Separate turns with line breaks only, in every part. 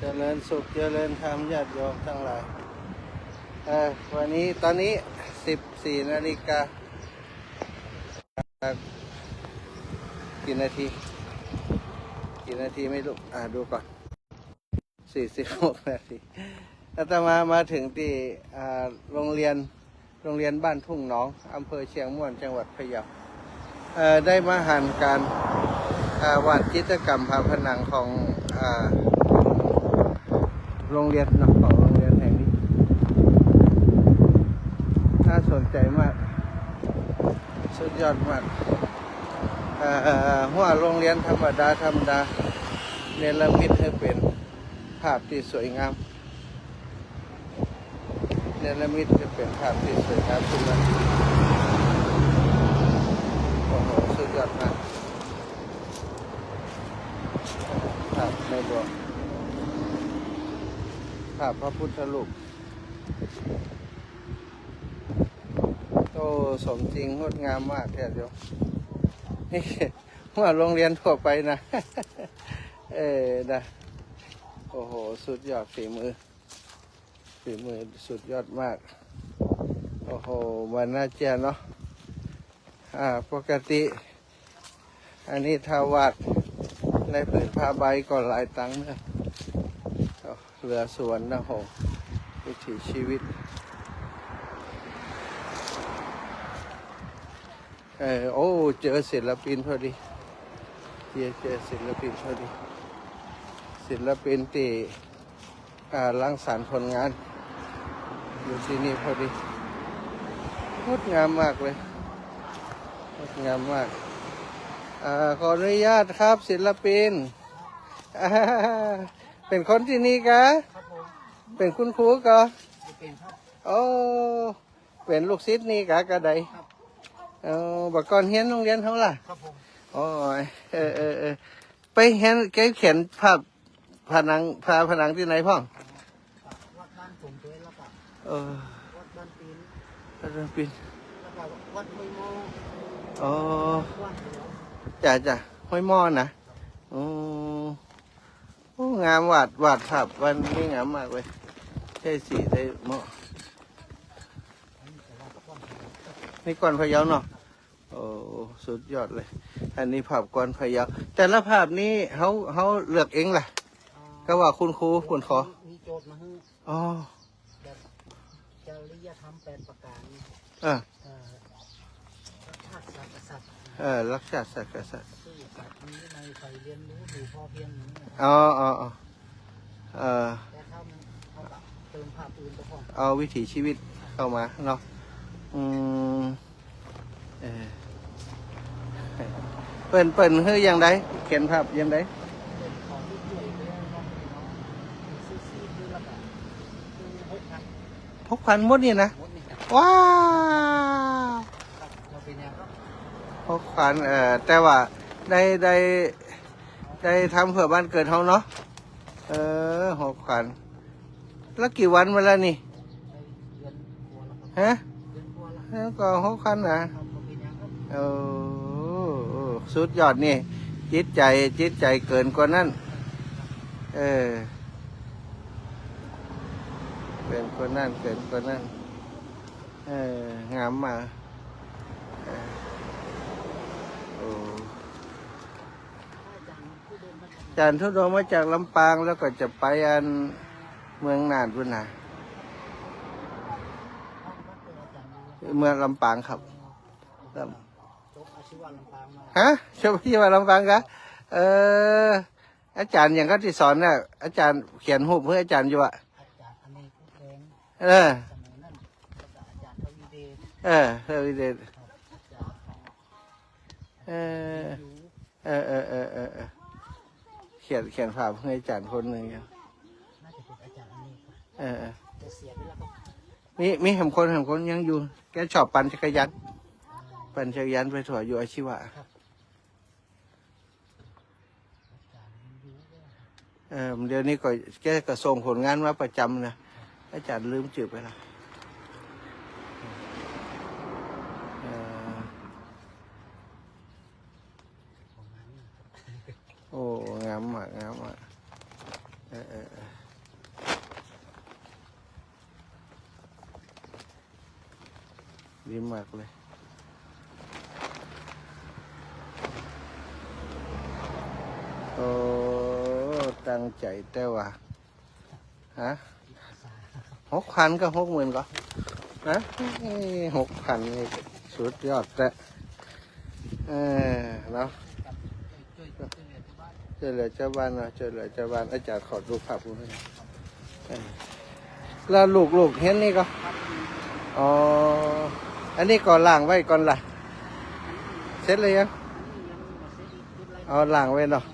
เจริญสุขเจริญธรรมญาติโยมทั้งหลายวันนี้ตอนนี้14 นาฬิกากี่นาทีไม่รู้ดูก่อน46 นาทีอาตมาถึงที่โรงเรียนบ้านทุ่งหนองอำเภอเชียงม่วนจังหวัดพะเยาได้มาหันการวาดจิตรกรรมผาผนังของโรงเรียนของโรงเรียนแห่งนี้น่าสนใจมากสุดยอดมากหัวโรงเรียนธรรมดาเนรมิตให้เป็นภาพที่สวยงามเนรมิตให้เป็นภาพที่สวยงามขึ้นมาโอ้โหสุดยอดมากภาพในหลวงภาพพระพุทธรูปโตสมจริงงดงามมากแท้เดียวนี่ว่าโรงเรียนทั่วไปนะนะโอ้โหสุดยอดฝีมือสุดยอดมากโอ้โหมันน่าเจียเนาะปกติอันนี้ทาวาดในผืนผ้าใบก็หลายตังค์นะเรือสวนนะโหวิถีชีวิตโอ้เจอศิลปินพอดีเจอศิลปินพอดีศิลปินที่รังสรรค์ผลงานอยู่ที่นี่พอดีงดงามมากเลยงดงามมากขออนุญาตครับศิลปินเป็นคนที่นี่กะเป็นคุณครูกะโอ้เป็นลูกศิษย์นี่กะกะใดบักก่อนเฮียนโรงเรียนเขาล่ะโอ้ยไปเห็นแกเขียนภาพผนังที่ไหนพ่อง
วัดบ้านผมด้วยแล้วก็วัดบ้านปีน
แล้ว
ก็วัดห้วยหม้อ
จ้ะห้วยหม้อนะโอ้งามวาดภาพวันนี้งามมากเลยใช่สีได้หม้อนี่ก่อนพะเยาเนาะโอ้สุดยอดเลยอันนี้ภาพก่อนพะเยาแต่ละภาพนี้เขาเลือกเองล่ะก็ว่าคุณครูคุณขอ
มีโจทย์มาให้แบบจริยธรรม8 ประการ
รักชาติศาสตร์กษัตริย์
ซื่อสัตย์มีในใส่เรียนรู้ดูพอเพียงนี้แต่เขาเติมภาพอื่นไปก่อน
เอาวิถีชีวิตเข้ามาเนาะเปิ่นคือยังไงเขียนภาพยังไง6,000 มดนี่นะว้าว6,000แต่ว่าได้ทำเพื่อบ้านเกิดเขาเนาะ6,000แล้วกี่วันมาแล้วนี่ฮะก็6,000นะสุดยอดนี่จิตใจเกินกว่านั้นเกินกว่านั้นงามมากอาจารย์ทุดงมาจากลำปางแล้วก็จะไปเมืองน่านพุ่นนะเมืองลำปางครับฮะชอบที่ว่าลำปางกะอาจารย์อย่างก็ที่สอนเนี่ยอาจารย์เขียนรูปเพื่ออาจารย์อยู่อะทวีเดชเขียนภาพให้อาจารย์คนหนึ่งมีแหมคนยังอยู่แกชอบปั่นจักรยานไปถั่วอยู่อาชีวะเดี๋ยวนี้แกก็ส่งผลงานมาประจำนะอาจารย์ลืมจืดไปแล้วโอ้งามมาก เออเออเออดีมากเลยโอ้ตั้งใจแต่ว่าฮะ6,000 ก็60,000ก็นะ6,000นี่สุดยอดแต่เนาะเจริญเจ้าบ้านเนาะเจริญเจ้าบ้านอาจารย์ขอดูภาพคุณให้แล้วลูกเห็นนี่ก็อ๋ออันนี้ก่อนล้างไว้ก่อนล่ะเสร็จเลยยังเอาล้างไว้เนาะ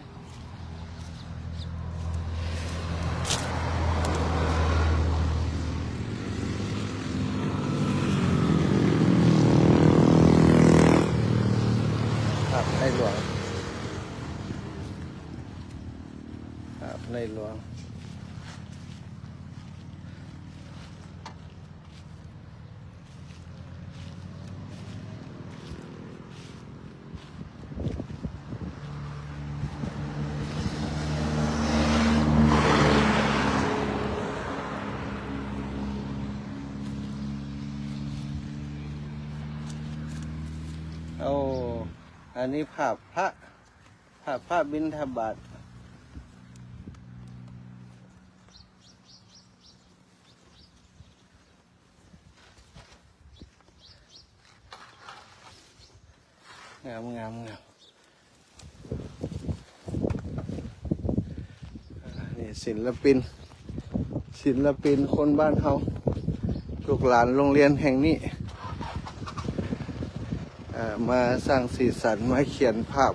ครับในหลวงครับในหลวงเอาอันนี้ภาพพระบิณฑบาตงามนี่ศิลปินคนบ้านเฮาลูกหลานโรงเรียนแห่งนี้มาสร้างสีสันมาเขียนภาพ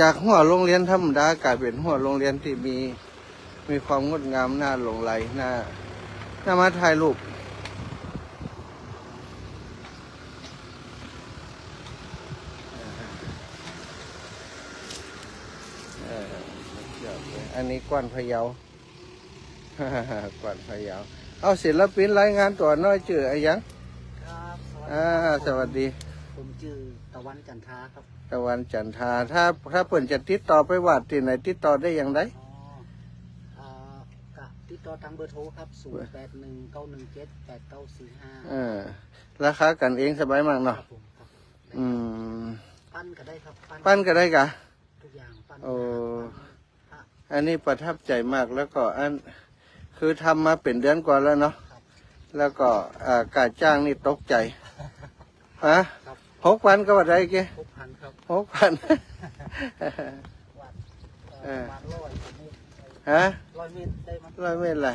จากหัวโรงเรียนธรรมดากลายเป็นหัวโรงเรียนที่มีความงดงามน่าหลงไหลน่ามาถ่ายรูปอันนี้กวนพะเยา กวนพะเยาเอาศิลปินรายงานตัวน้อยชื่ออะไรยัง
ครับ
สวัสดี
ผมชื่อตะวันจันทราครับ
ตะวันจันทราถ้าเปิ่นจะติดต่อไปวัดที่ไหนติดต่อได้อย่างไร
กับติดต่อทางเบอร์โทรครับ0819178945
ราคากันเองสบายมากเนาะ
ปั้นก็ได้ครับ
ปั้นก็ได้กะ
ทุกอย่างปั้น
อันนี้ประทับใจมากแล้วก็คือทำมาเป็นเดือนกว่าแล้วเนาะแล้วก็การจ้างนี่ตกใจฮะ6,000ก็ว่าได้แก
6,000ครับ
6,000ฮะ
100 เมตรได้มั้ย
100 เมตรล่ะ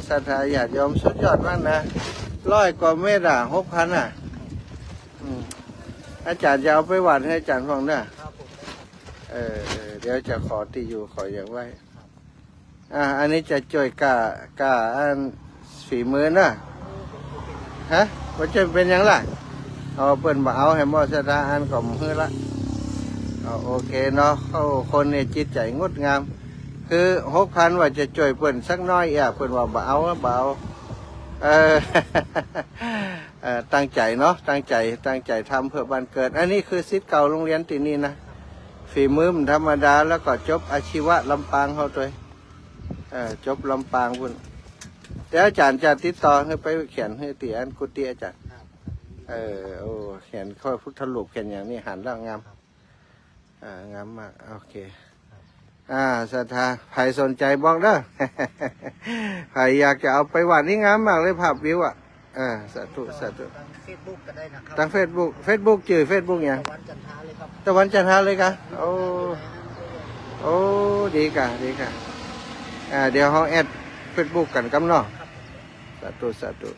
ศรัทธาญาติโยมสุดยอดมากนะ100 กว่าเมตร6,000อาจารย์จะเอาไปวัดให้อาจารย์ฟังนะเดี๋ยวจะขอที่อยู่ขออย่างไว้อันนี้จะจ่วยกาอันฝีมือนะฮะว่าจะเป็นยังไงเอาเปิ่นมาเอาให้หมอสตาอันก่อมเพื่อละโอเคเนาะเขาคนเนี่ยจิตใจงดงามคือ6,000ว่าจะจ่วยเปิ่นสักน้อยเปิ่นว่าบ่เอาตั้งใจเนาะตั้งใจทำเพื่อบ้านเกิดอันนี้คือศิษย์เก่าโรงเรียนที่นี่นะฝีมือมันธรรมดาแล้วก็จบอาชีวะลำปางเขาตัวจบลำปางพุ่นเดี๋ยวอาจารย์จะติดต่อให้ไปเขียนให้ตีอันกุฏิอาจารย์เขียนข้อพุทธรูปเขียนอย่างนี้หันแล้วงามงามมากโอเคศรัทธาใครสนใจบอกเด้อ ใครอยากจะเอาไปวัดนี่งามมากเลยภาพวิวสาธุ
ทางเฟซบุ๊กก็ได้นะครับ
ทางเฟซบุ๊กชื่อเฟซบุ๊กอย่าง
ตะวันจันทราเลยครับ
ตะวันจันทราเลยกะโอ้ดีกะเดี๋ยวเขาแอดเฟซบุ๊กกันกำเนาะสาธุ